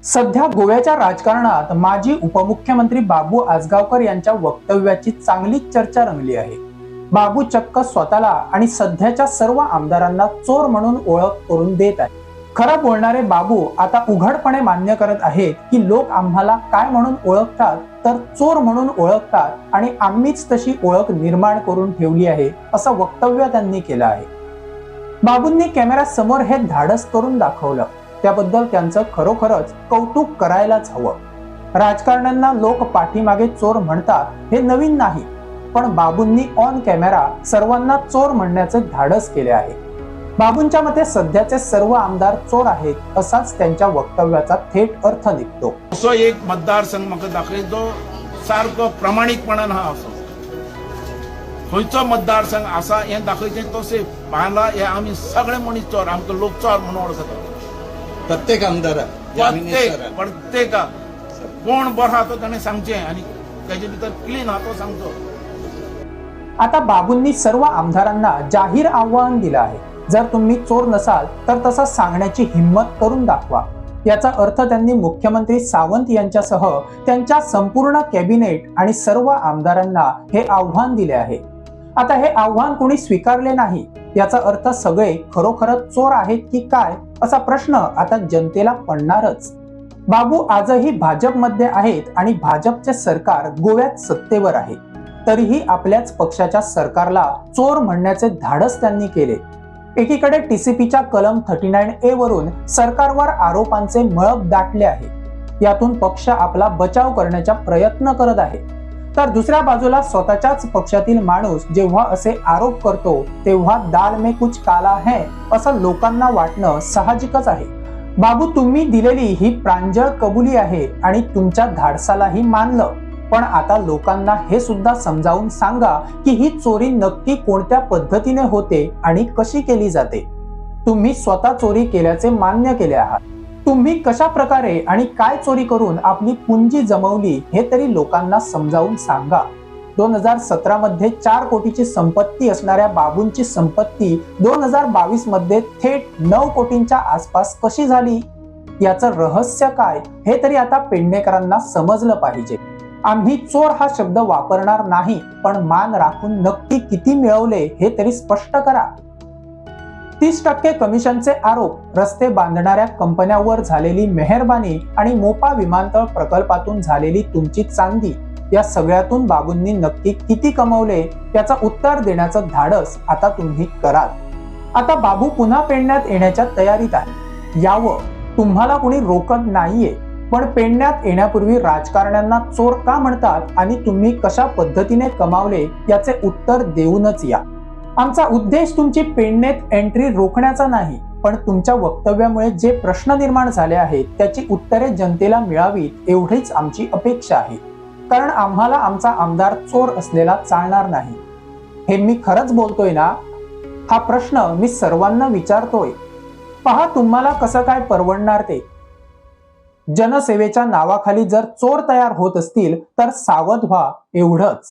सध्या गोव्याच्या राजकारणात माजी उपमुख्यमंत्री बाबू आजगावकर यांच्या वक्तव्याची चांगलीच चर्चा रंगली आहे। बाबू चक्क स्वतःला आणि सध्याच्या सर्व आमदारांना चोर म्हणून ओळख करून देत आहे। खरं बोलणारे बाबू आता उघडपणे मान्य करत आहेत की लोक आम्हाला काय म्हणून ओळखतात तर चोर म्हणून ओळखतात आणि आम्हीच तशी ओळख निर्माण करून ठेवली आहे, असं वक्तव्य त्यांनी केलं आहे। बाबूंनी कॅमेरा समोर हे धाडस करून दाखवलं, त्याबद्दल त्यांचं खरोखरच कौतुक करायलाच हवं। राजकारण्यांना लोक पाठीमागे चोर म्हणतात हे नवीन नाही, पण बाबूंनी ऑन कॅमेरा सर्वांना चोर म्हणण्याचे धाडस केले आहे। बाबूंच्या मते सध्याचे सर्व आमदार चोर आहेत, असाच त्यांच्या वक्तव्याचा थेट अर्थ निघतो। असो एक मतदारसंघ म्हाका दाखय जो सारको प्रामाणिकपणान हा असो खंयचो मतदारसंघ आसा हे दाखयचें तशें भायला हे आमी सगळे मनीस चोर, आमकां लोक चोर म्हणून वळखतात। प्रत्येक आमदाराक प्रत्येकाक कोण बरो आहा तो ताणें सांगचें आनी ताचे भितर क्लीन आहा तो सांगचो। आता बाबूंनी सर्व आमदारांना जाहीर आव्हान दिलं आहे, जर तुम्ही चोर नसाल तर तसं सांगण्याची हिम्मत करून दाखवा। याचा अर्थ त्यांनी मुख्यमंत्री सावंत यांच्यासह त्यांच्या संपूर्ण कॅबिनेट आणि सर्व आमदारांना हे आव्हान दिले आहे। आता हे आव्हान कोणी स्वीकारले नाही, याचा अर्थ सगळे खरोखरच चोर आहेत की काय असा प्रश्न आता जनतेला पडणारच। बाबू आजही भाजपमध्ये आहेत आणि भाजपचे सरकार गोव्यात सत्तेवर आहे, तरीही आपल्याच पक्षाच्या सरकारला चोर म्हणण्याचे धाडस त्यांनी केले। एकीकडे टीसीपीच्या कलम 39A वरून सरकारवर आरोपांचे मळब दाटले आहे, यातून पक्ष आपला बचाव करण्याचा प्रयत्न करत आहे, तर दुसऱ्या बाजूला स्वतःच्याच पक्षातील माणूस जेव्हा असे आरोप करतो तेव्हा दाल में कुछ काला है असं लोकांना वाटणं साहजिकच आहे। बाबू, तुम्ही दिलेली ही प्रांजळ कबुली आहे आणि तुमच्या धाडसालाही मानलं, पण आता लोकांना हे सुद्धा समजावून सांगा की ही चोरी नक्की कोणत्या पद्धतीने होते आणि कशी केली जाते। तुम्ही स्वतः चोरी केल्याचे मान्य केले आहात, तुम्ही कशा प्रकारे आणि काय चोरी करून आपली पुंजी जमवली हे तरी लोकांना समजावून सांगा। 2017 मध्ये 4 कोटीची संपत्ती असणाऱ्या बाबूंची संपत्ती 2022 मध्ये थेट 9 कोटींच्या आसपास कशी झाली, याचं रहस्य काय हे तरी आता पेडणेकरांना समजलं पाहिजे। आम्ही चोर हा शब्द वापरणार नाही, पण मान राखून नक्की किती मिळवले हे तरी स्पष्ट करा। 30% कमिशनचे आरोप, रस्ते बांधणाऱ्या कंपन्यांवर झालेली मेहरबानी आणि मोपा विमानतळ प्रकल्पातून झालेली तुमची चांदी, या सगळ्यातून बाबूंनी नक्की किती कमवले याचं उत्तर देण्याचं धाडस आता तुम्ही कराल। आता बाबू पुन्हा पेडण्यात येण्याच्या तयारीत आहे, यावं, तुम्हाला कोणी रोकत नाहीये, पण पेडण्यात येण्यापूर्वी राजकारण्यांना चोर का म्हणतात आणि तुम्ही कशा पद्धतीने कमावले याचे उत्तर देऊनच या। आमचा उद्देश तुमची पेडणेत एंट्री रोखण्याचा नाही, पण तुमच्या वक्तव्यामुळे जे प्रश्न निर्माण झाले आहेत त्याची उत्तरे जनतेला मिळावीत एवढीच आमची अपेक्षा आहे, कारण आम्हाला आमचा आमदार चोर असलेला चालणार नाही। हे मी खरंच बोलतोय ना? हा प्रश्न मी सर्वांना विचारतोय। पहा तुम्हाला कसं काय परवडणार ते। जनसेवेच्या नावाखाली जर चोर तयार होत असतील तर सावध व्हा, एवढंच।